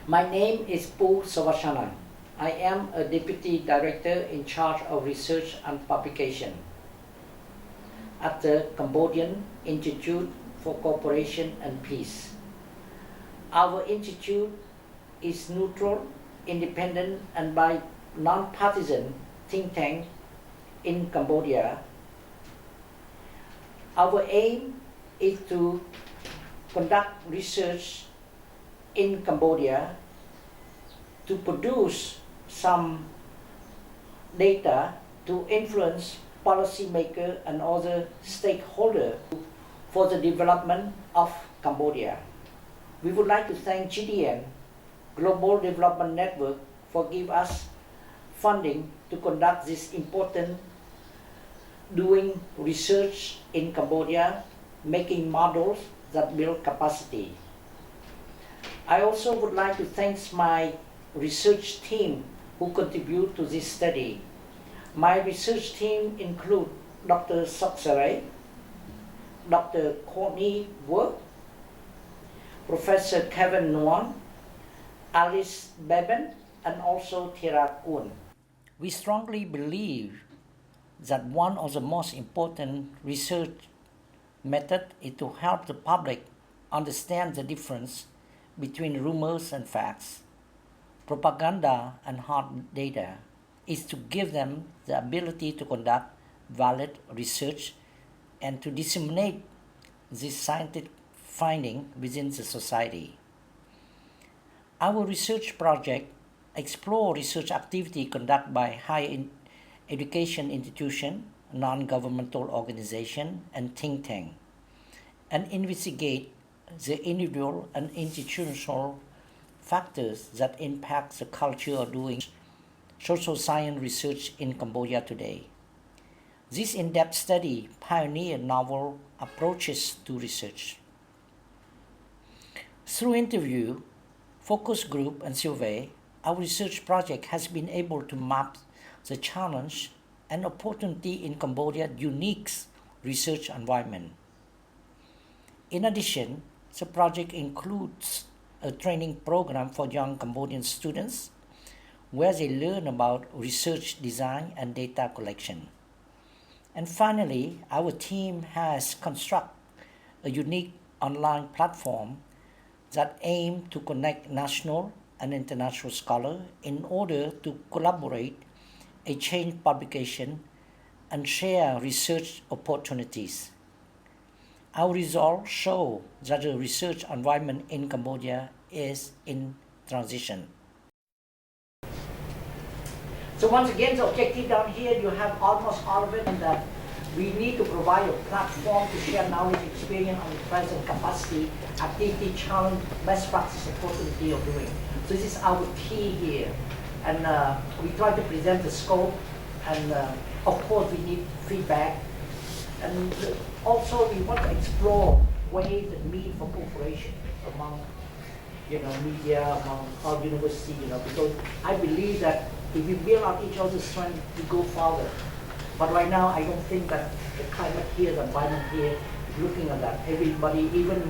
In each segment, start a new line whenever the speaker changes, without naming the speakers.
My name is Pu Savashanan. I am a Deputy Director in charge of research and publication at the Cambodian Institute for Cooperation and Peace. Our institute is neutral, independent, and by non-partisan think tank in Cambodia. Our aim is to conduct research in Cambodia to produce some data to influence policymakers and other stakeholders for the development of Cambodia. We would like to thank GDN, Global Development Network, for giving us funding to conduct this important doing research in Cambodia, making models that build capacity. I also would like to thank my research team who contribute to this study. My research team include Dr. Soksare, Dr. Courtney Work, Professor Kevin Nguyen, Alice Beben, and also Thira Kun. We strongly believe that one of the most important research methods is to help the public understand the difference between rumors and facts. Propaganda and hard data is to give them the ability to conduct valid research and to disseminate this scientific finding within the society. Our research project explore research activity conducted by higher education institution, non-governmental organization, and think tank, and investigate the individual and institutional factors that impact the culture of doing social science research in Cambodia today. This in-depth study pioneered novel approaches to research. Through interview, focus group, and survey, our research project has been able to map the challenge and opportunity in Cambodia's unique research environment. In addition, the project includes a training program for young Cambodian students where they learn about research design and data collection. And finally, our team has constructed a unique online platform that aims to connect national and international scholars in order to collaborate, exchange publication, and share research opportunities. Our results show that the research environment in Cambodia is in transition. So once again, the objective down here, you have almost all of it, and that we need to provide a platform to share knowledge, experience on the present capacity, activity, challenge, best practice, opportunity of doing. So this is our key here. And we try to present the scope, and of course we need feedback. And also we want to explore ways and means for cooperation among media, among our university, because I believe that if we build on each other's strength, we go farther. But right now, I don't think that the climate here, the environment here, looking at that, everybody, even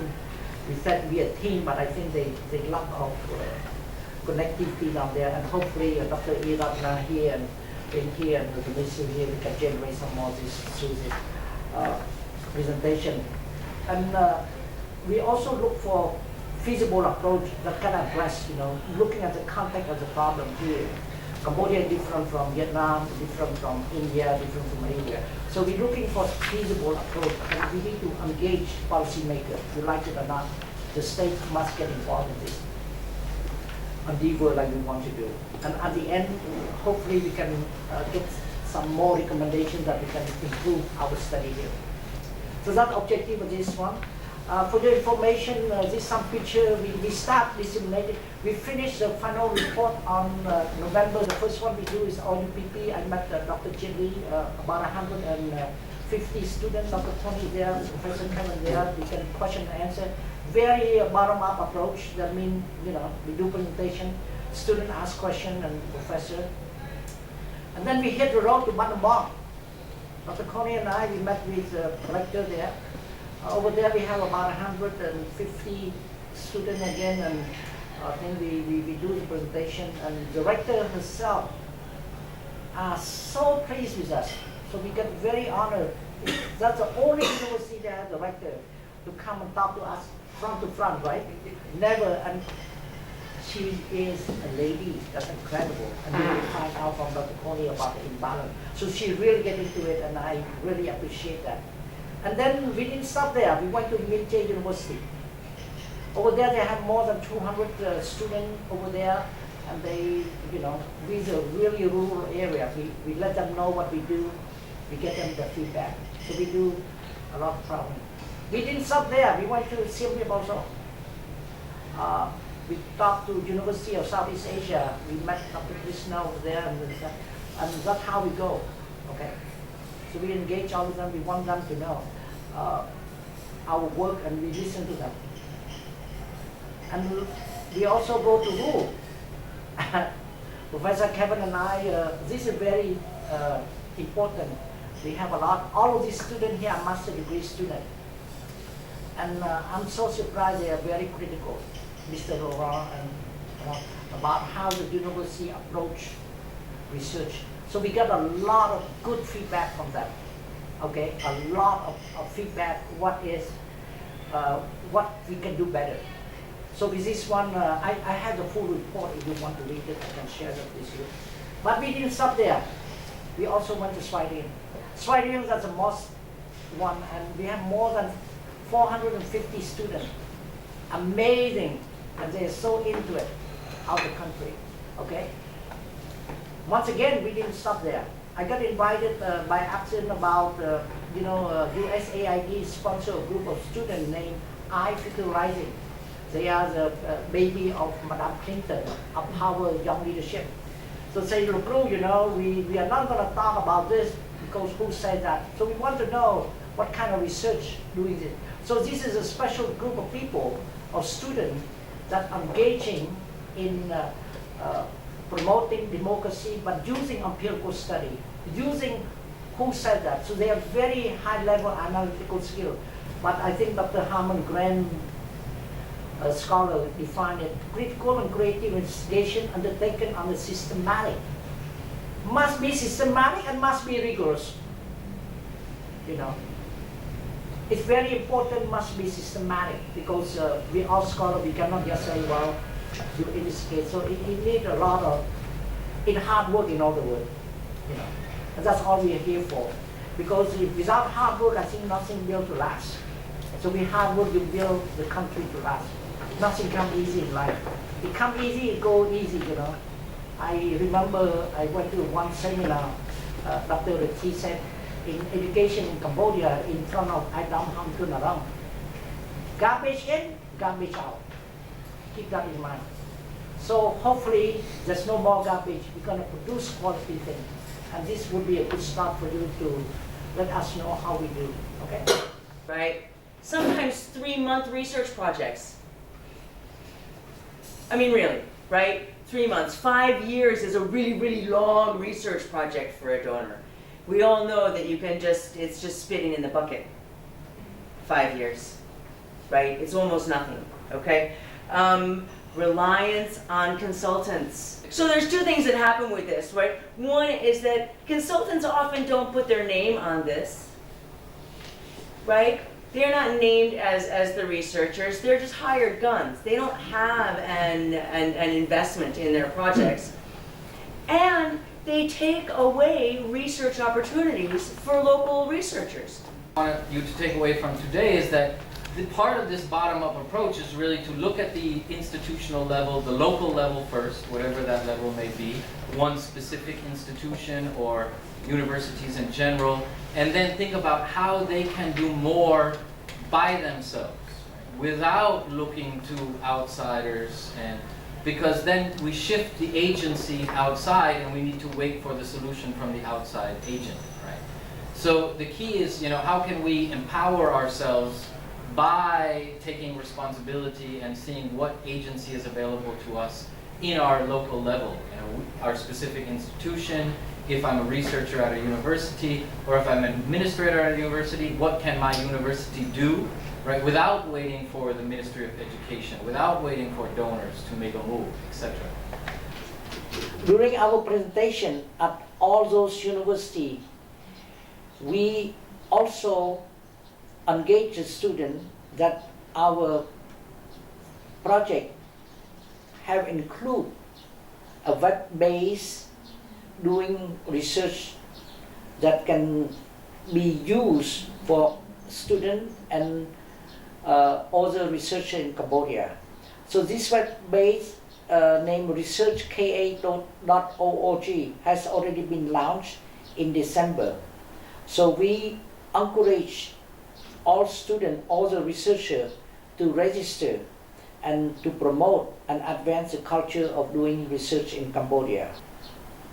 we said we are a team, but I think they lack of connectivity down there, and hopefully Dr. Iratna here and in here and the minister here, we can generate some more of this through this presentation. And we also look for feasible approach that can address, looking at the context of the problem here. Cambodia is different from Vietnam, different from India, different from Malaysia. So we're looking for feasible approach, and we need to engage policymakers. If you like it or not, the state must get involved in this endeavor like we want to do. And at the end, hopefully we can get some more recommendations that we can improve our study here. So that's the objective of this one. For the information, this is some picture. We start disseminating. We finished the final report on November. The first one we do is OUPP. I met Dr. Chili, about 150 students. Dr. Tony there, Professor Kevin there. We can question and answer. Very bottom-up approach. That means, we do presentation. Student ask question and professor. And then we hit the road to Bandung. Dr. Coney and I, we met with the collector there. Over there we have about 150 students again, and I think we do the presentation, and the director herself are so pleased with us. So we get very honored. That's the only university that has a director to come and talk to us front to front, right? Never, and she is a lady. That's incredible. And then we find out from Dr. Coney about the imbalance. So she really get into it, and I really appreciate that. And then we didn't stop there. We went to Minche University. Over there, they have more than 200 students over there, and they, you know, these are really rural area. We let them know what we do. We get them the feedback. So we do a lot of traveling. We didn't stop there. We went to Siem Reap also. We talked to University of Southeast Asia. We met Dr. Krishna over there, and that's how we go. Okay. So we engage all of them. We want them to know our work, and we listen to them. And we also go to Wu. Professor Kevin and I, this is very important. We have a lot, all of these students here are master degree students. And I'm so surprised they are very critical, Mr. Laurent, and about how the university approach research. So we got a lot of good feedback from them. Okay, a lot of feedback, what we can do better. So with this one, I have the full report. If you want to read it, I can share that with you. But we didn't stop there. We also went to Sweden. Sweden is the most one, and we have more than 450 students. Amazing, and they're so into it, out of the country. Okay. Once again, we didn't stop there. I got invited by accident about, USAID sponsor a group of students named I Future Rising. They are the baby of Madame Clinton, of power young leadership. So say, look, we are not going to talk about this because who said that? So we want to know what kind of research doing this. So this is a special group of people, of students, that are engaging in promoting democracy, but using empirical study, using who said that. So they have very high level analytical skill. But I think Dr. Harmon Grant, a scholar, defined it: critical and creative investigation undertaken on the systematic. Must be systematic and must be rigorous. It's very important, must be systematic, because we all scholars, we cannot just say, well, you investigate. So it needs a lot of, hard work, in other words. And that's all we are here for. Because without hard work, I think nothing will to last. So we hard work to build the country to last. Nothing comes easy in life. It comes easy, it goes easy, I remember I went to one seminar, Dr. T said, in education in Cambodia, in front of Adam Ham Tunarang. Garbage in, garbage out. Keep that in mind. So hopefully there's no more garbage. We're going to produce quality things. And this would be a good start for you to let us know how we do. Okay?
Right? Sometimes 3-month research projects. I mean, really, right? 3 months. 5 years is a really, really long research project for a donor. We all know that you can it's just spitting in the bucket. 5 years, right? It's almost nothing, okay? Reliance on consultants. So there's 2 things that happen with this, right? One is that consultants often don't put their name on this, right? They're not named as the researchers. They're just hired guns. They don't have an investment in their projects. And they take away research opportunities for local researchers.
What I want you to take away from today is that the part of this bottom-up approach is really to look at the institutional level, the local level first, whatever that level may be, one specific institution or universities in general, and then think about how they can do more by themselves, without looking to outsiders, and because then we shift the agency outside and we need to wait for the solution from the outside agent, right? So the key is, how can we empower ourselves by taking responsibility and seeing what agency is available to us in our local level, our specific institution. If I'm a researcher at a university, or if I'm an administrator at a university, what can my university do, right? Without waiting for the Ministry of Education, without waiting for donors to make a move, etc.
During our presentation at all those universities, we also engage the student that our project have include a web-based doing research that can be used for students and other researchers in Cambodia. So this web-based named researchka.org has already been launched in December. So we encourage all students, all the researchers to register and to promote and advance the culture of doing research in Cambodia.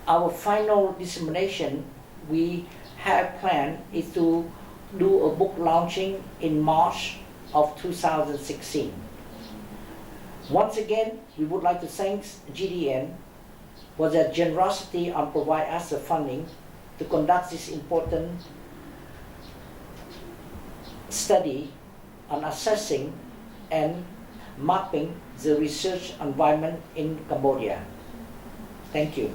Our final dissemination we have planned is to do a book launching in March of 2016. Once again, we would like to thank GDN for their generosity and provide us the funding to conduct this important study on assessing and mapping the research environment in Cambodia. Thank you.